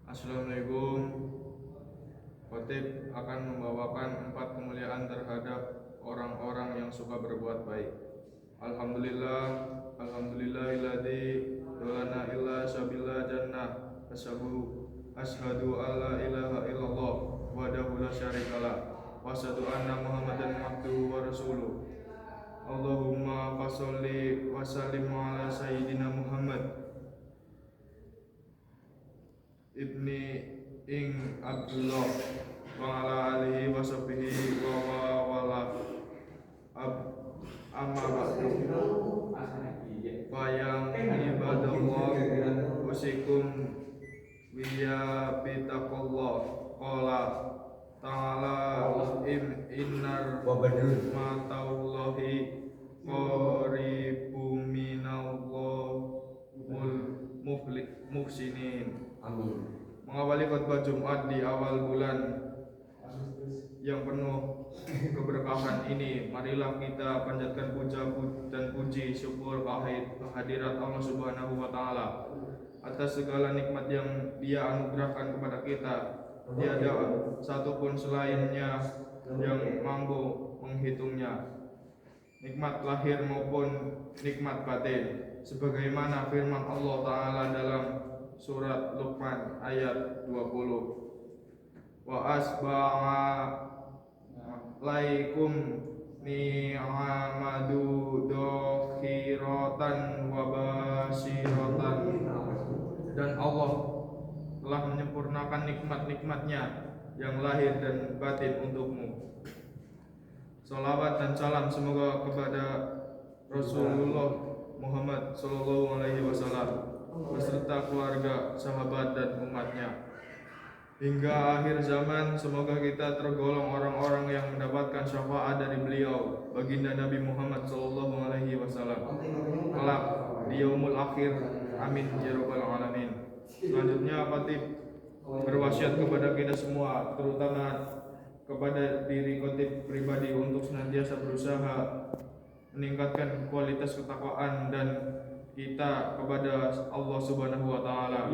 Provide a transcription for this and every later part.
Assalamualaikum. Khotib akan membawakan 4 kemuliaan terhadap orang-orang yang suka berbuat baik. Alhamdulillahilladzi dolana illa sabila jannah. Ashadu alla ilaha illallah wahdahu la syarikalah wa asyhadu anna Muhammadan abduhu wa rasuluh. Allahumma fasholli wa sallim ala sayyidina Muhammad ibni ing Abdullah wa ala alihi wa sahbihi wa wala amma ba'du. Bayang ibadallah usikum wiya bitaqallah. Qala ta'ala innar matallahi qaribum minallahul muhsinin. Amin. Mengawali khutbah Jumat di awal bulan yang penuh keberkahan ini, marilah kita panjatkan puja dan puji syukur kehadirat Allah Subhanahu wa taala atas segala nikmat yang Dia anugerahkan kepada kita. Tiada satupun selainnya yang mampu menghitungnya, nikmat lahir maupun nikmat batin, sebagaimana firman Allah taala dalam Surat Luqman ayat 20. Wa asba'a laikum ni'amadu dokhiratan wa basyiratan. Dan Allah telah menyempurnakan nikmat-nikmatnya yang lahir dan batin untukmu. Salawat dan salam semoga kepada Rasulullah Muhammad sallallahu alaihi wasallam beserta keluarga, sahabat dan umatnya hingga akhir zaman. Semoga kita tergolong orang-orang yang mendapatkan syafaat dari beliau, baginda Nabi Muhammad sallallahu alaihi wasallam kelak di yaumul akhir. Amin ya rabbal alamin. Selanjutnya Khatib berwasiat kepada kita semua, terutama kepada diri Khatib pribadi, untuk senantiasa berusaha meningkatkan kualitas ketakwaan dan kita kepada Allah Subhanahu wa taala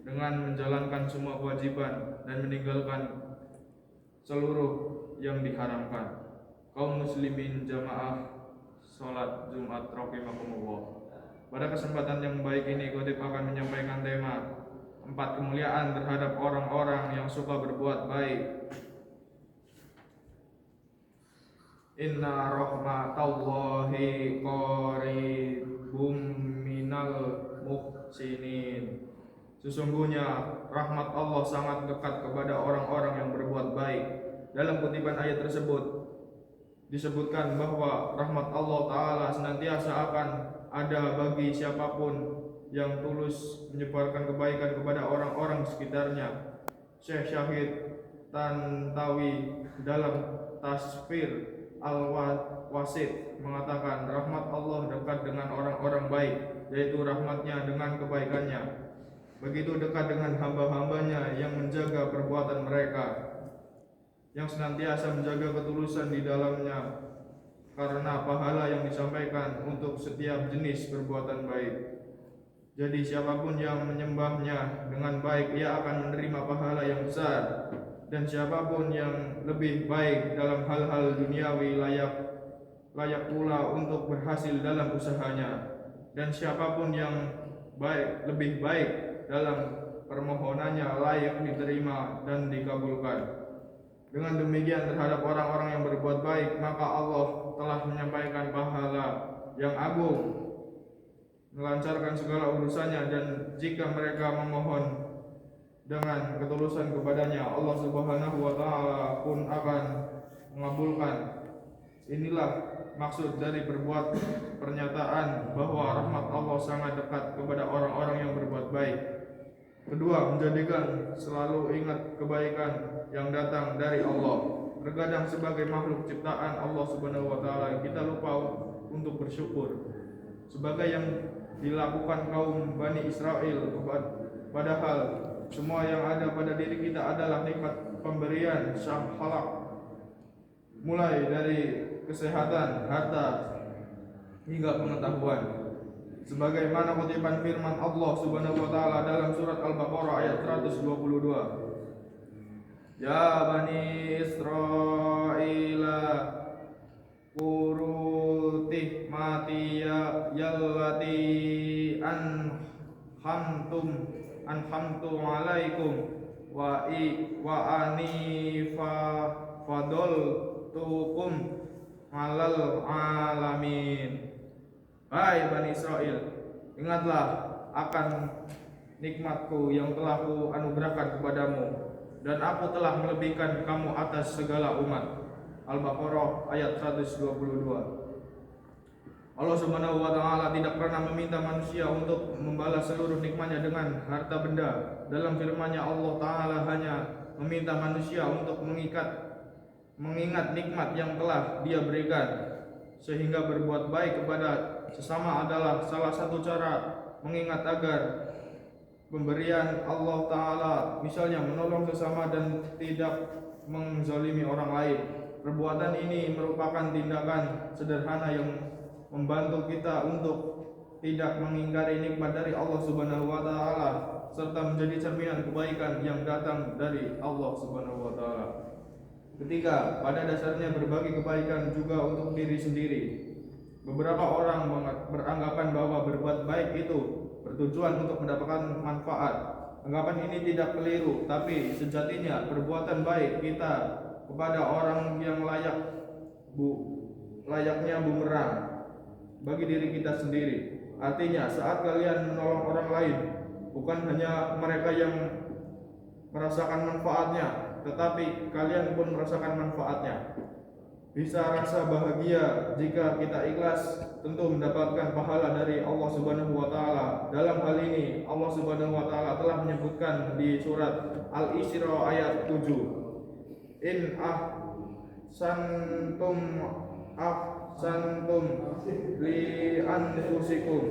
dengan menjalankan semua kewajiban dan meninggalkan seluruh yang diharamkan. Kaum muslimin jamaah salat Jumat rahimakumullah. Pada kesempatan yang baik ini, Khatib akan menyampaikan tema 4 kemuliaan terhadap orang-orang yang suka berbuat baik. Inna rahmatallahi qaribum minal muhsinin. Sesungguhnya rahmat Allah sangat dekat kepada orang-orang yang berbuat baik. Dalam kutipan ayat tersebut disebutkan bahwa rahmat Allah Ta'ala senantiasa akan ada bagi siapapun yang tulus menyebarkan kebaikan kepada orang-orang sekitarnya. Syekh Syahid Tantawi dalam Tasfir Al-Wasit mengatakan, rahmat Allah dekat dengan orang-orang baik, yaitu rahmatnya dengan kebaikannya. Begitu dekat dengan hamba-hambanya yang menjaga perbuatan mereka, yang senantiasa menjaga ketulusan di dalamnya, karena pahala yang disampaikan untuk setiap jenis perbuatan baik. Jadi siapapun yang menyembahnya dengan baik, ia akan menerima pahala yang besar. Dan siapapun yang lebih baik dalam hal-hal duniawi layak pula untuk berhasil dalam usahanya. Dan siapapun yang lebih baik dalam permohonannya layak diterima dan dikabulkan. Dengan demikian terhadap orang-orang yang berbuat baik, maka Allah telah menyampaikan pahala yang agung, melancarkan segala urusannya, dan jika mereka memohon dengan ketulusan kepadanya, Allah Subhanahu wa taala pun akan mengabulkan. Inilah maksud dari pernyataan bahwa rahmat Allah sangat dekat kepada orang-orang yang berbuat baik. Kedua, menjadikan selalu ingat kebaikan yang datang dari Allah. Terkadang sebagai makhluk ciptaan Allah Subhanahu wa taala, kita lupa untuk bersyukur sebagai yang dilakukan kaum Bani Israel, padahal semua yang ada pada diri kita adalah nikmat pemberian Syah Halak, mulai dari kesehatan, harta, hingga pengetahuan. sebagaimana kutipan firman Allah Subhanahu wa taala dalam surat Al-Baqarah ayat 122. Ya Bani Israila kuru matiya yallati anhamtu alaikum wa anifa fadoltukum alal alamin. Hai Bani Israel, ingatlah akan nikmatku yang telah ku anugerahkan kepadamu, dan aku telah melebihkan kamu atas segala umat. Al-Baqarah ayat 122. Allah Subhanahu wa taala tidak pernah meminta manusia untuk membalas seluruh nikmatnya dengan harta benda. Dalam firman-Nya Allah taala hanya meminta manusia untuk mengingat nikmat yang telah Dia berikan, sehingga berbuat baik kepada sesama adalah salah satu cara mengingat agar pemberian Allah taala, misalnya menolong sesama dan tidak menzalimi orang lain. Perbuatan ini merupakan tindakan sederhana yang membantu kita untuk tidak mengingkari nikmat dari Allah Subhanahu wa taala, serta menjadi cerminan kebaikan yang datang dari Allah Subhanahu wa taala. Ketiga, pada dasarnya berbagi kebaikan juga untuk diri sendiri. Beberapa orang beranggapan bahwa berbuat baik itu bertujuan untuk mendapatkan manfaat. Anggapan ini tidak keliru, tapi sejatinya perbuatan baik kita kepada orang yang layaknya bumerang bagi diri kita sendiri. Artinya, saat kalian menolong orang lain, bukan hanya mereka yang merasakan manfaatnya, tetapi kalian pun merasakan manfaatnya. Bisa rasa bahagia jika kita ikhlas, tentu mendapatkan pahala dari Allah Subhanahu wa taala. Dalam hal ini Allah Subhanahu wa taala telah menyebutkan di surat Al-Isra ayat 7. In ahsantum li anfusikum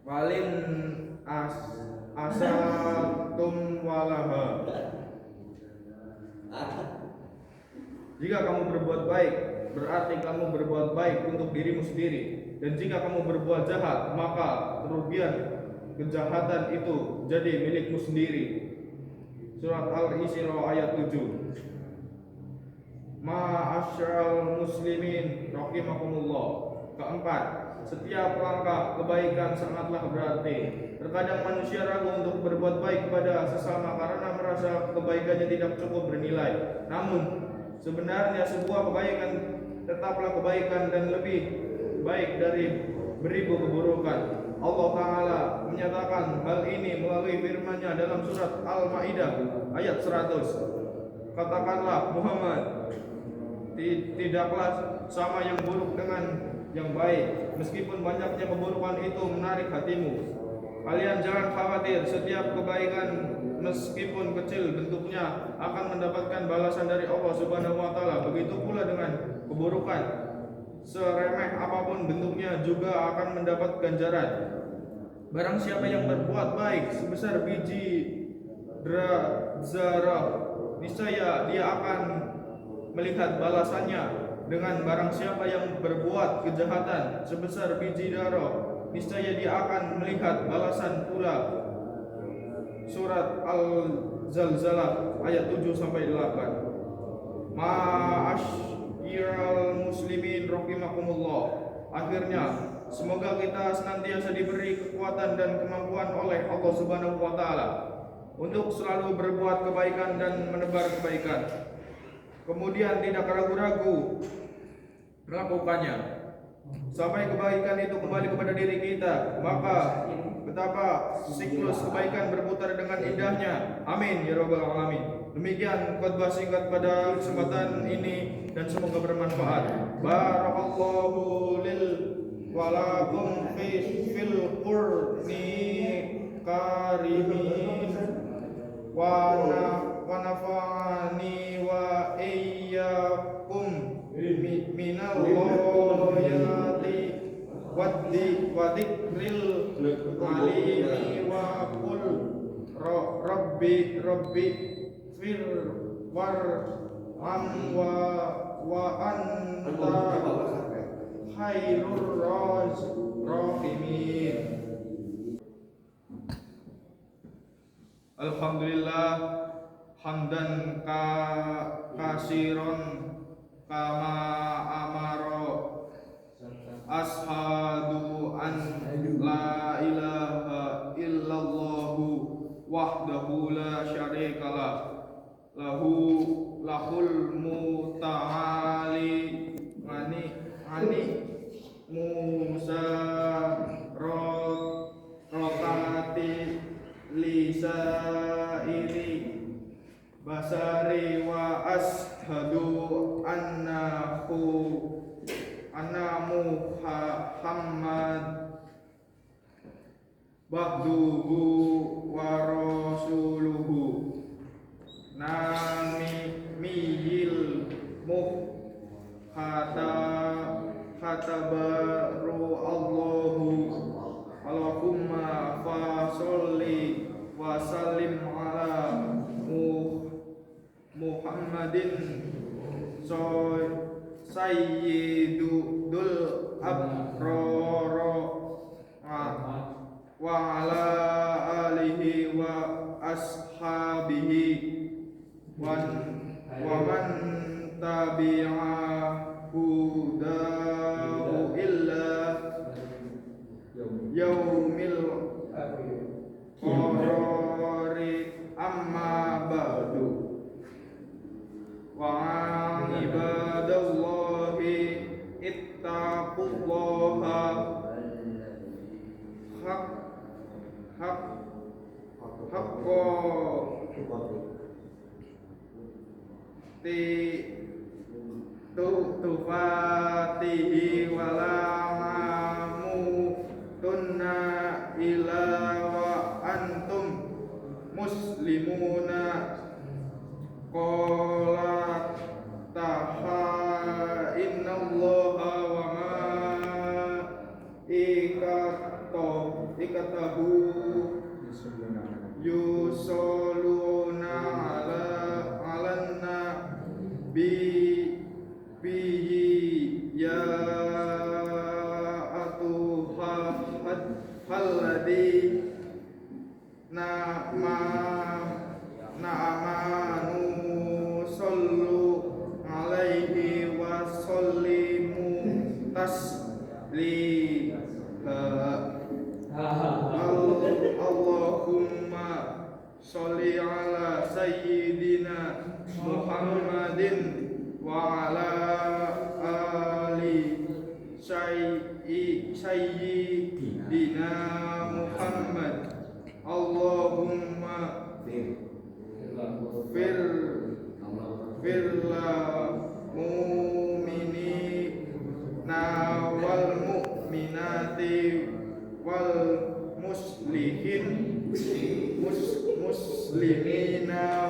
walin asatum walaha. Jika kamu berbuat baik, berarti kamu berbuat baik untuk dirimu sendiri, dan jika kamu berbuat jahat, maka kerugian kejahatan itu jadi milikmu sendiri. Surat Al-Isra ayat 7. Ma'asyiral muslimin rahimakumullah. Keempat, setiap langkah kebaikan sangatlah berarti. Terkadang manusia ragu untuk berbuat baik kepada sesama karena merasa kebaikannya tidak cukup bernilai. Namun sebenarnya sebuah kebaikan tetaplah kebaikan dan lebih baik dari beribu keburukan. Allah Ta'ala menyatakan hal ini melalui firman-Nya dalam surat Al-Maidah ayat 100. Katakanlah Muhammad, tidaklah sama yang buruk dengan yang baik, meskipun banyaknya keburukan itu menarik hatimu. Kalian jangan khawatir, setiap kebaikan meskipun kecil bentuknya akan mendapatkan balasan dari Allah Subhanahu wa taala. Begitu pula dengan keburukan, seremeh apapun bentuknya juga akan mendapat ganjaran. Barang siapa yang berbuat baik sebesar biji zarah, niscaya dia akan melihat balasannya. Dengan barang siapa yang berbuat kejahatan sebesar biji darah, niscaya dia akan melihat balasan pula. Surat Al-Zalzalah ayat 7-8. Ma'asyiral muslimin rahimakumullah. Akhirnya, semoga kita senantiasa diberi kekuatan dan kemampuan oleh Allah Subhanahu wa taala untuk selalu berbuat kebaikan dan menebar kebaikan, kemudian tidak ragu-ragu melakukannya sampai kebaikan itu kembali kepada diri kita. Maka betapa siklus kebaikan berputar dengan indahnya. Amin ya rabbal alamin. Demikian khotbah singkat pada kesempatan ini, dan semoga bermanfaat. Barakallahu lil walakum fil qurni karimin wa nafa'ani wa iyyakum minal ghayati wa dzikril alimi wa qul rabbi fir warham wa anta khairur rahimin. Alhamdulillah hamdan kasiron kama amaro. Ashhadu an la ilaha illallah wahdahu la syarikalah lahul muta'ali ani Musa rokati lisairi basari wa ashadu anna Muhammad ba'duhu wa rasuluhu miyil khatabaru Allahumma fasolli wa sallim ala Muhammadin sayyidul abroro wa ala alihi wa ashabihi wa man tabi'ahu dahu illa yaumil qarari amma ba'du wa ibadallahi ittaqullaha haqqa tufatihi walamutunna ila wa antum muslimuna qala taha innallaha wa ikatahu yusoluna ala nabi ya atuhad halladhi na'amanu sallu alaihi wa sallimu Allahumma sholli ala sayyidina Muhammadin wa ala ali sayyidina Muhammad. Allahumma firla mu'minina wal mu'minati wal muslimina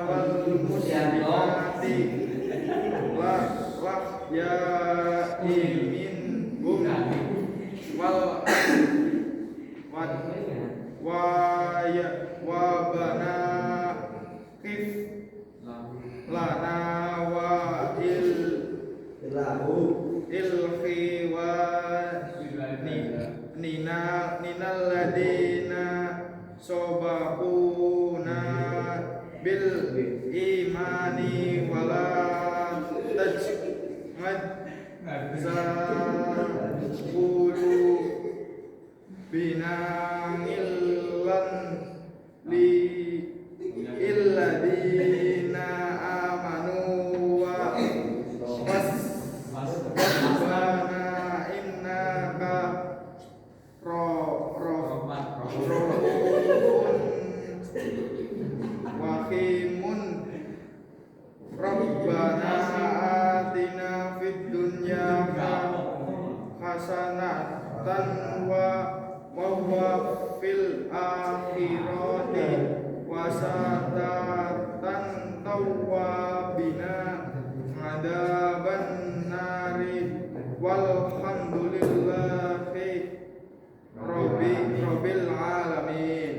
wal muslimati ya minhum wa bana kif lana wa ilhi wa ninal ladina sobahuna bil imani wala tajmad zakulu bina illadina amanu wa wasbana innaka wahimun rabbana atina fid dunya hasanatan wa fil akhirati wasatatan tawwabina adaban nari walhamdulillahi rabbil alamin.